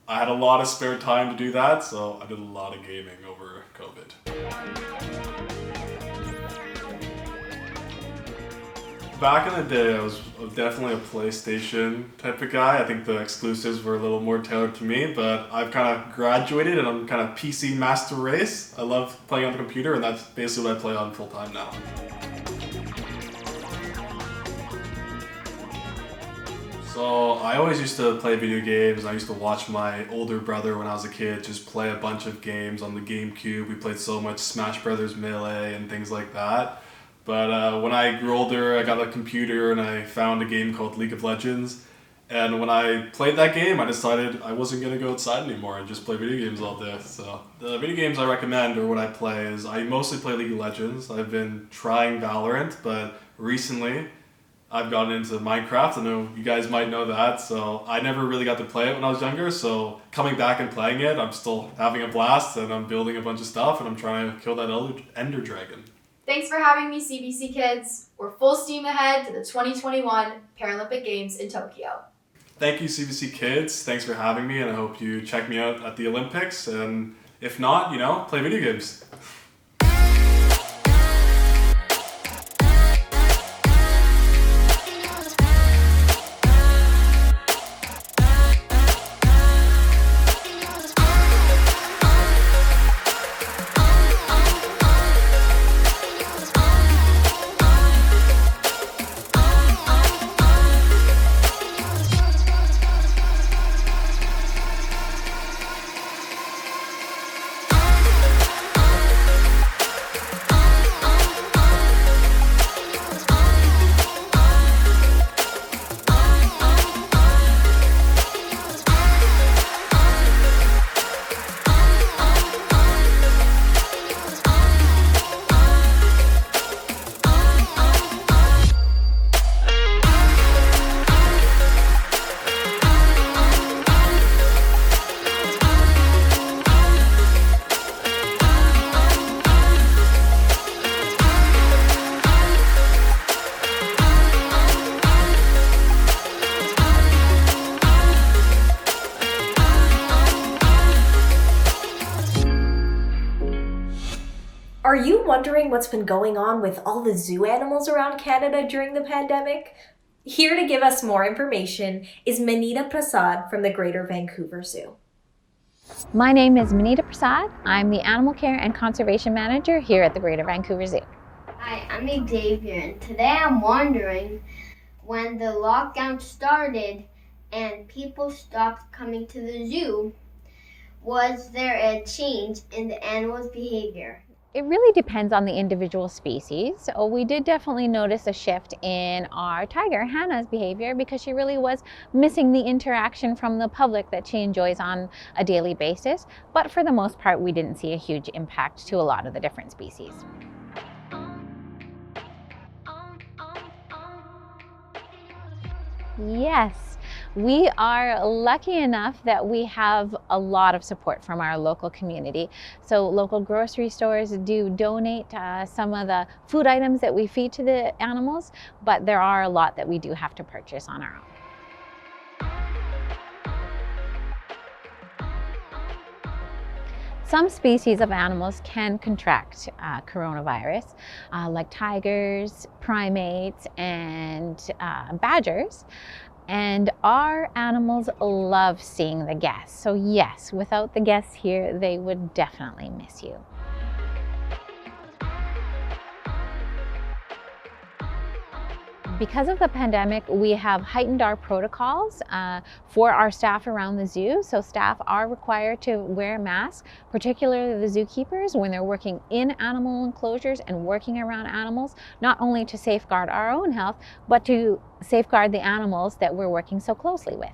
I had a lot of spare time to do that. So I did a lot of gaming over COVID. Back in the day, I was definitely a PlayStation type of guy. I think the exclusives were a little more tailored to me, but I've kind of graduated and I'm kind of PC master race. I love playing on the computer, and that's basically what I play on full time now. So I always used to play video games. I used to watch my older brother when I was a kid just play a bunch of games on the GameCube. We played so much Smash Brothers Melee and things like that. But when I grew older, I got a computer and I found a game called League of Legends. And when I played that game, I decided I wasn't going to go outside anymore and just play video games all day. So the video games I recommend, or what I play, is I mostly play League of Legends. I've been trying Valorant, but recently I've gotten into Minecraft. I know you guys might know that. So I never really got to play it when I was younger. So coming back and playing it, I'm still having a blast, and I'm building a bunch of stuff, and I'm trying to kill that Ender Dragon. Thanks for having me, CBC Kids. We're full steam ahead to the 2021 Paralympic Games in Tokyo. Thank you, CBC Kids. Thanks for having me, and I hope you check me out at the Olympics. And if not, play video games. Are you wondering what's been going on with all the zoo animals around Canada during the pandemic? Here to give us more information is Menita Prasad from the Greater Vancouver Zoo. My name is Menita Prasad. I'm the Animal Care and Conservation Manager here at the Greater Vancouver Zoo. Hi, I'm Xavier, and today I'm wondering, when the lockdown started and people stopped coming to the zoo, was there a change in the animals' behavior? It really depends on the individual species. So we did definitely notice a shift in our tiger, Hannah's behavior, because she really was missing the interaction from the public that she enjoys on a daily basis. But for the most part, we didn't see a huge impact to a lot of the different species. Yes, we are lucky enough that we have a lot of support from our local community. So local grocery stores do donate some of the food items that we feed to the animals, but there are a lot that we do have to purchase on our own. Some species of animals can contract coronavirus, like tigers, primates, and badgers. And our animals love seeing the guests. So yes, without the guests here, they would definitely miss you. Because of the pandemic, we have heightened our protocols for our staff around the zoo. So staff are required to wear masks, particularly the zookeepers when they're working in animal enclosures and working around animals, not only to safeguard our own health, but to safeguard the animals that we're working so closely with.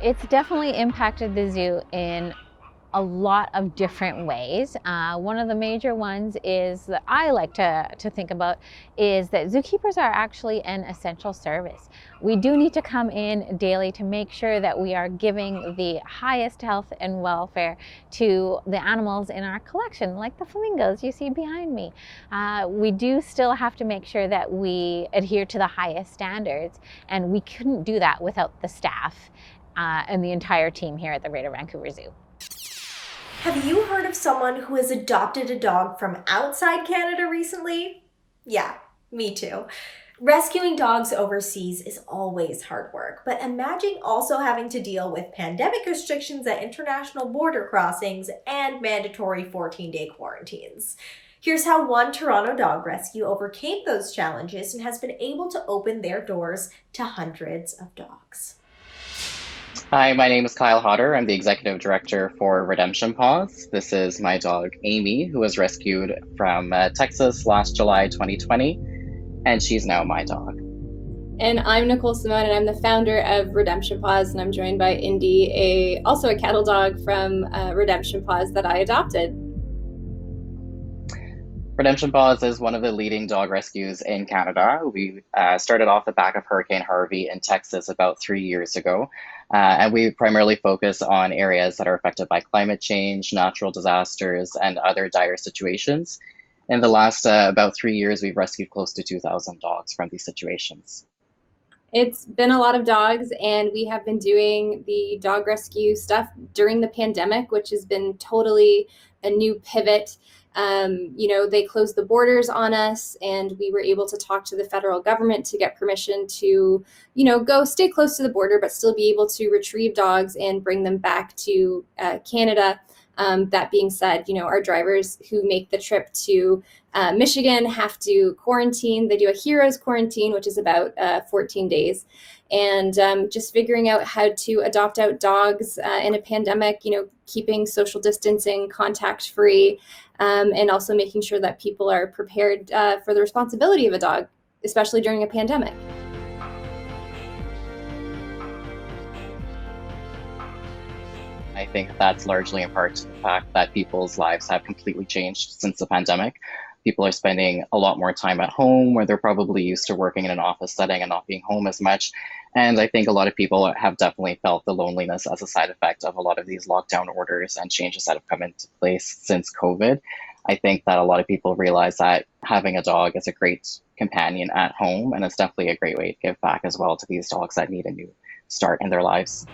It's definitely impacted the zoo in a lot of different ways. One of the major ones is that I like to think about is that zookeepers are actually an essential service. We do need to come in daily to make sure that we are giving the highest health and welfare to the animals in our collection, like the flamingos you see behind me. We do still have to make sure that we adhere to the highest standards, and we couldn't do that without the staff and the entire team here at the Greater Vancouver Zoo. Have you heard of someone who has adopted a dog from outside Canada recently? Yeah, me too. Rescuing dogs overseas is always hard work, but imagine also having to deal with pandemic restrictions at international border crossings and mandatory 14-day quarantines. Here's how one Toronto dog rescue overcame those challenges and has been able to open their doors to hundreds of dogs. Hi, my name is Kyle Hodder. I'm the Executive Director for Redemption Paws. This is my dog, Amy, who was rescued from Texas last July 2020, and she's now my dog. And I'm Nicole Simone, and I'm the founder of Redemption Paws, and I'm joined by Indy, also a cattle dog from Redemption Paws that I adopted. Redemption Paws is one of the leading dog rescues in Canada. We started off the back of Hurricane Harvey in Texas about 3 years ago. And we primarily focus on areas that are affected by climate change, natural disasters, and other dire situations. In the last about 3 years, we've rescued close to 2,000 dogs from these situations. It's been a lot of dogs, and we have been doing the dog rescue stuff during the pandemic, which has been totally a new pivot. They closed the borders on us, and we were able to talk to the federal government to get permission to, go stay close to the border, but still be able to retrieve dogs and bring them back to Canada. That being said, our drivers who make the trip to Michigan have to quarantine. They do a hero's quarantine, which is about 14 days. And just figuring out how to adopt out dogs in a pandemic, keeping social distancing, contact free, and also making sure that people are prepared for the responsibility of a dog, especially during a pandemic. I think that's largely in part to the fact that people's lives have completely changed since the pandemic. People are spending a lot more time at home where they're probably used to working in an office setting and not being home as much. And I think a lot of people have definitely felt the loneliness as a side effect of a lot of these lockdown orders and changes that have come into place since COVID. I think that a lot of people realize that having a dog is a great companion at home, and it's definitely a great way to give back as well to these dogs that need a new start in their lives.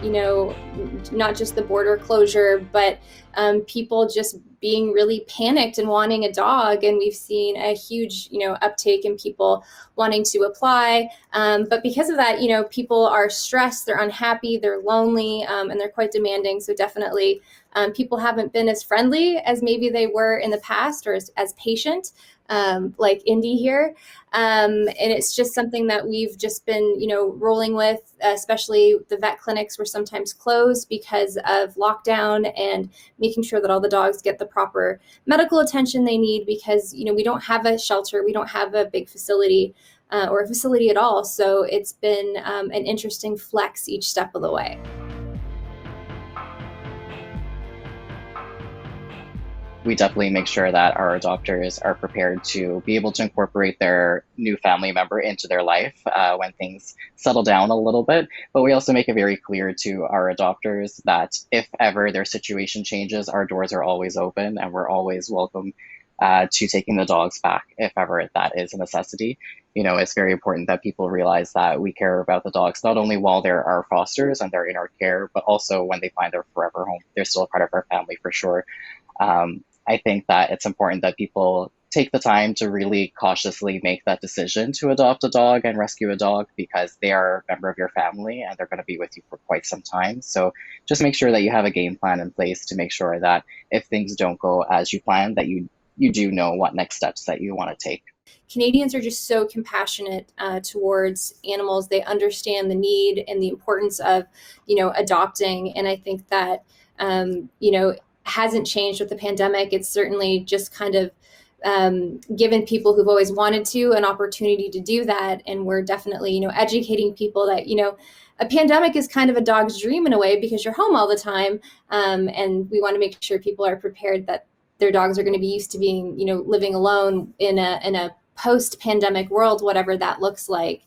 not just the border closure, but people just being really panicked and wanting a dog. And we've seen a huge, uptake in people wanting to apply. But because of that, people are stressed, they're unhappy, they're lonely, and they're quite demanding. So definitely people haven't been as friendly as maybe they were in the past, or as patient, like Indy here. And it's just something that we've just been, rolling with, especially the vet clinics were sometimes closed because of lockdown, and making sure that all the dogs get the proper medical attention they need, because, we don't have a shelter, we don't have a big facility or a facility at all. So it's been an interesting flex each step of the way. We definitely make sure that our adopters are prepared to be able to incorporate their new family member into their life when things settle down a little bit. But we also make it very clear to our adopters that if ever their situation changes, our doors are always open, and we're always welcome to taking the dogs back if ever that is a necessity. It's very important that people realize that we care about the dogs, not only while they're our fosters and they're in our care, but also when they find their forever home. They're still a part of our family for sure. I think that it's important that people take the time to really cautiously make that decision to adopt a dog and rescue a dog, because they are a member of your family and they're going to be with you for quite some time. So just make sure that you have a game plan in place to make sure that if things don't go as you plan, that you do know what next steps that you want to take. Canadians are just so compassionate towards animals. They understand the need and the importance of, adopting. And I think that, hasn't changed with the pandemic. It's certainly just kind of given people who've always wanted to an opportunity to do that. And we're definitely, educating people that, a pandemic is kind of a dog's dream in a way, because you're home all the time. And we want to make sure people are prepared that their dogs are going to be used to being, living alone in a post-pandemic world, whatever that looks like.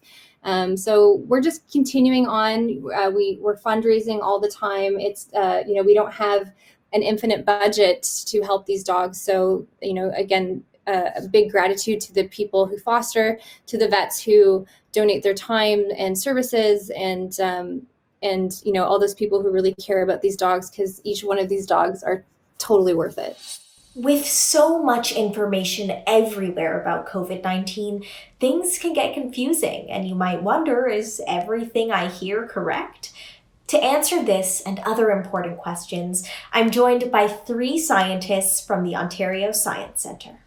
So we're just continuing on. We're fundraising all the time. It's, we don't have an infinite budget to help these dogs. So, again, a big gratitude to the people who foster, to the vets who donate their time and services, and all those people who really care about these dogs, because each one of these dogs are totally worth it. With so much information everywhere about COVID-19, things can get confusing, and you might wonder, is everything I hear correct? To answer this and other important questions, I'm joined by 3 scientists from the Ontario Science Centre.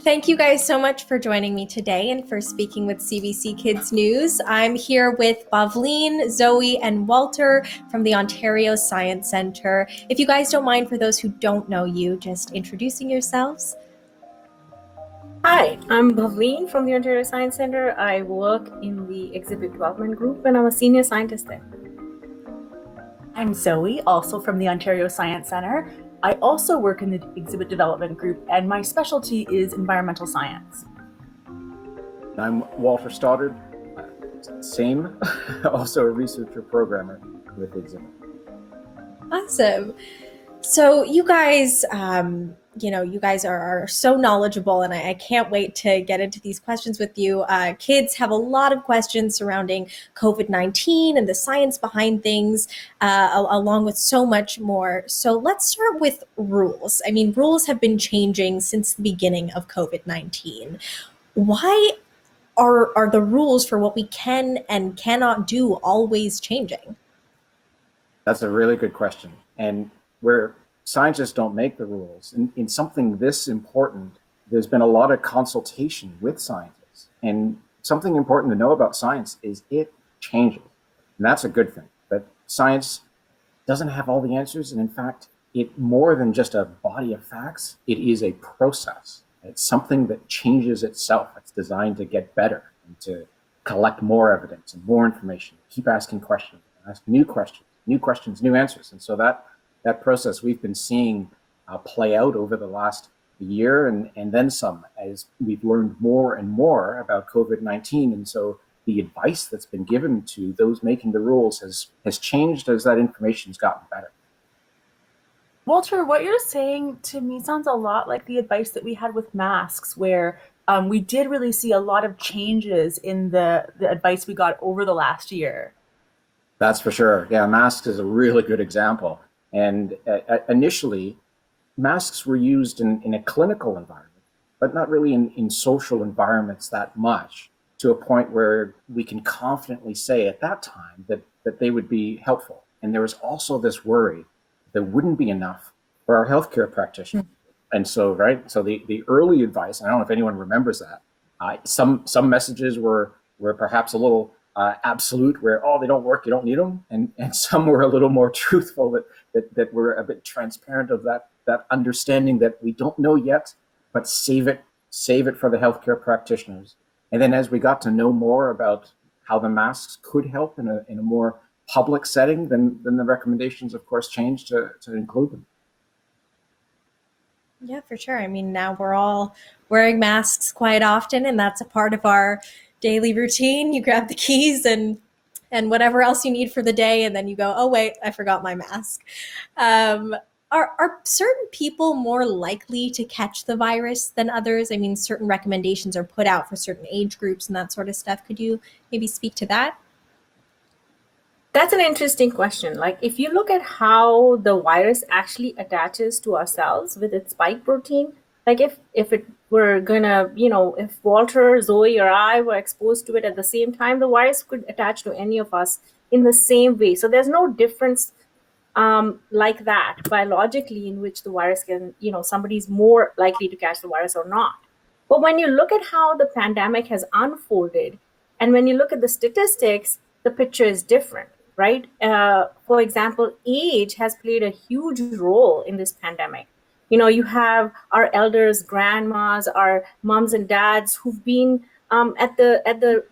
Thank you guys so much for joining me today and for speaking with CBC Kids News. I'm here with Bhavleen, Zoe, and Walter from the Ontario Science Centre. If you guys don't mind, for those who don't know you, just introducing yourselves. Hi, I'm Bhavleen from the Ontario Science Centre. I work in the exhibit development group and I'm a senior scientist there. I'm Zoe, also from the Ontario Science Centre. I also work in the exhibit development group, and my specialty is environmental science. I'm Walter Stoddard, same, also a researcher programmer with the exhibit. Awesome. So you guys, you guys are so knowledgeable, and I can't wait to get into these questions with you. Kids have a lot of questions surrounding COVID-19 and the science behind things, along with so much more. So let's start with rules. I mean, rules have been changing since the beginning of COVID-19. Why are the rules for what we can and cannot do always changing? That's a really good question. And where scientists don't make the rules, in something this important, there's been a lot of consultation with scientists. And something important to know about science is it changes. And that's a good thing. But science doesn't have all the answers. And in fact, it more than just a body of facts, it is a process. It's something that changes itself. It's designed to get better and to collect more evidence and more information, keep asking questions, ask new questions, new answers. And so that process we've been seeing play out over the last year and then some, as we've learned more and more about COVID-19. And so the advice that's been given to those making the rules has changed as that information's gotten better. Walter, what you're saying to me sounds a lot like the advice that we had with masks, where we did really see a lot of changes in the advice we got over the last year. That's for sure. Yeah, masks is a really good example. And initially, masks were used in a clinical environment, but not really in social environments that much, to a point where we can confidently say at that time that they would be helpful. And there was also this worry there wouldn't be enough for our healthcare practitioners. And so, right, so the early advice, I don't know if anyone remembers that, some messages were perhaps a little absolute, where, oh, they don't work, you don't need them. And some were a little more truthful, that were a bit transparent of that understanding that we don't know yet, but save it for the healthcare practitioners. And then as we got to know more about how the masks could help in a more public setting, then the recommendations, of course, changed to include them. Yeah, for sure. I mean, now we're all wearing masks quite often, and that's a part of our daily routine. You grab the keys and whatever else you need for the day, and then you go, oh, wait, I forgot my mask. Are certain people more likely to catch the virus than others? I mean, certain recommendations are put out for certain age groups and that sort of stuff. Could you maybe speak to that? That's an interesting question. Like, if you look at how the virus actually attaches to our cells with its spike protein, like if it were gonna, if Walter, Zoe, or I were exposed to it at the same time, the virus could attach to any of us in the same way. So there's no difference like that biologically in which the virus can, somebody's more likely to catch the virus or not. But when you look at how the pandemic has unfolded, and when you look at the statistics, the picture is different. Right? For example, age has played a huge role in this pandemic. You have our elders, grandmas, our moms and dads who've been at the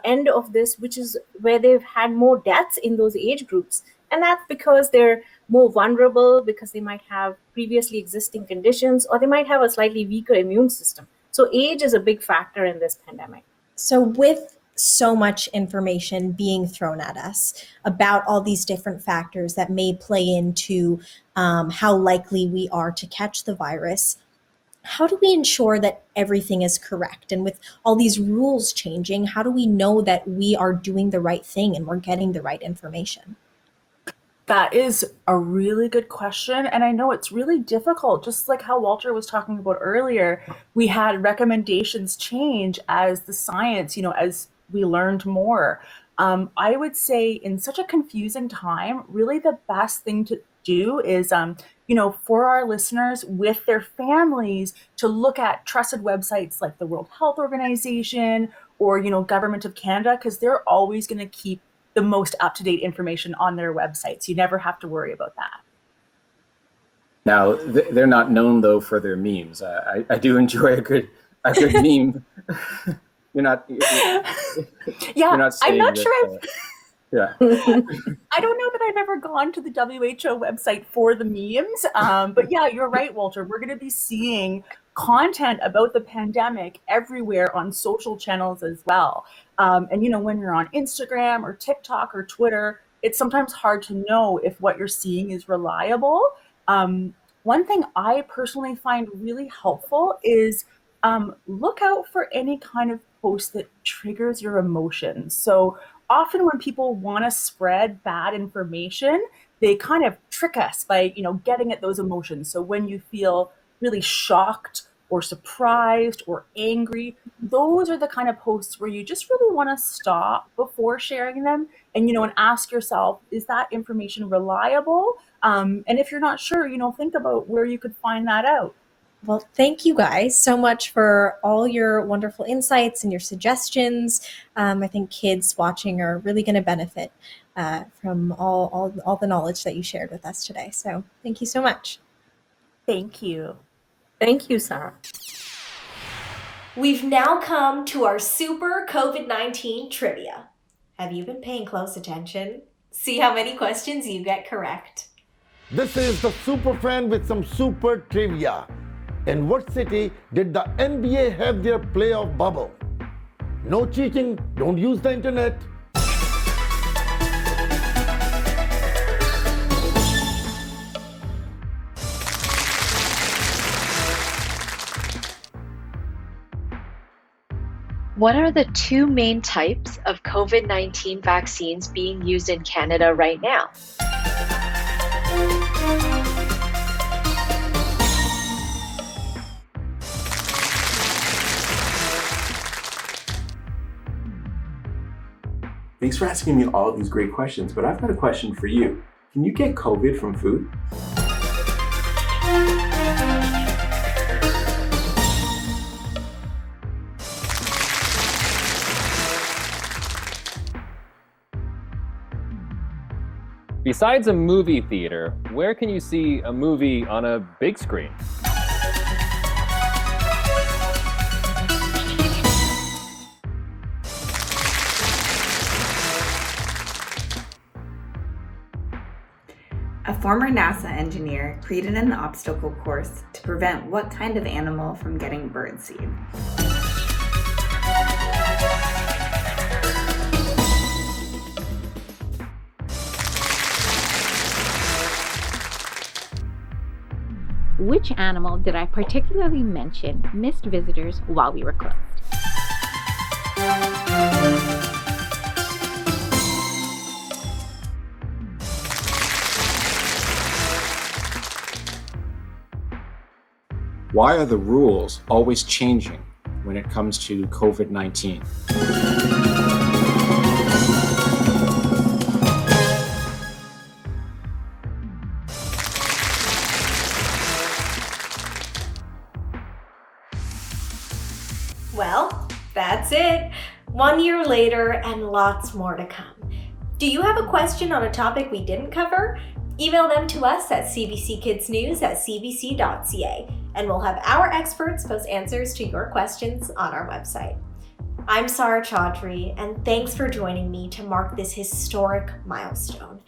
end of this, which is where they've had more deaths in those age groups. And that's because they're more vulnerable, because they might have previously existing conditions, or they might have a slightly weaker immune system. So age is a big factor in this pandemic. So with so much information being thrown at us about all these different factors that may play into how likely we are to catch the virus, how do we ensure that everything is correct? And with all these rules changing, how do we know that we are doing the right thing and we're getting the right information? That is a really good question. And I know it's really difficult, just like how Walter was talking about earlier. We had recommendations change as the science, as we learned more. I would say in such a confusing time, really the best thing to do is, for our listeners with their families, to look at trusted websites like the World Health Organization or, Government of Canada, because they're always going to keep the most up-to-date information on their websites. You never have to worry about that. Now, they're not known, though, for their memes. I do enjoy a good meme. You're not. Yeah, you're not I'm not that, sure. Yeah. I don't know that I've ever gone to the WHO website for the memes, but yeah, you're right, Walter. We're going to be seeing content about the pandemic everywhere on social channels as well. And when you're on Instagram or TikTok or Twitter, it's sometimes hard to know if what you're seeing is reliable. One thing I personally find really helpful is look out for any kind of post that triggers your emotions. So often when people want to spread bad information, they kind of trick us by, getting at those emotions. So when you feel really shocked or surprised or angry, those are the kind of posts where you just really want to stop before sharing them and, and ask yourself, is that information reliable? And if you're not sure, think about where you could find that out. Well, thank you guys so much for all your wonderful insights and your suggestions. I think kids watching are really going to benefit from all the knowledge that you shared with us today. So thank you so much. Thank you. Thank you, Sarah. We've now come to our super COVID-19 trivia. Have you been paying close attention? See how many questions you get correct. This is the Superfan with some super trivia. In what city did the NBA have their playoff bubble? No cheating, don't use the internet. What are the two main types of COVID-19 vaccines being used in Canada right now? Thanks for asking me all of these great questions, but I've got a question for you. Can you get COVID from food? Besides a movie theater, where can you see a movie on a big screen? A former NASA engineer created an obstacle course to prevent what kind of animal from getting birdseed? Which animal did I particularly mention missed visitors while we were closed? Why are the rules always changing when it comes to COVID-19? Well, that's it. 1 year later and lots more to come. Do you have a question on a topic we didn't cover? Email them to us at cbckidsnews@cbc.ca, and we'll have our experts post answers to your questions on our website. I'm Sarah Chaudhry, and thanks for joining me to mark this historic milestone.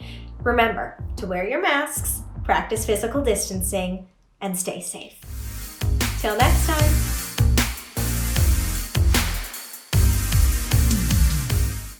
Remember to wear your masks, practice physical distancing, and stay safe. Till next time.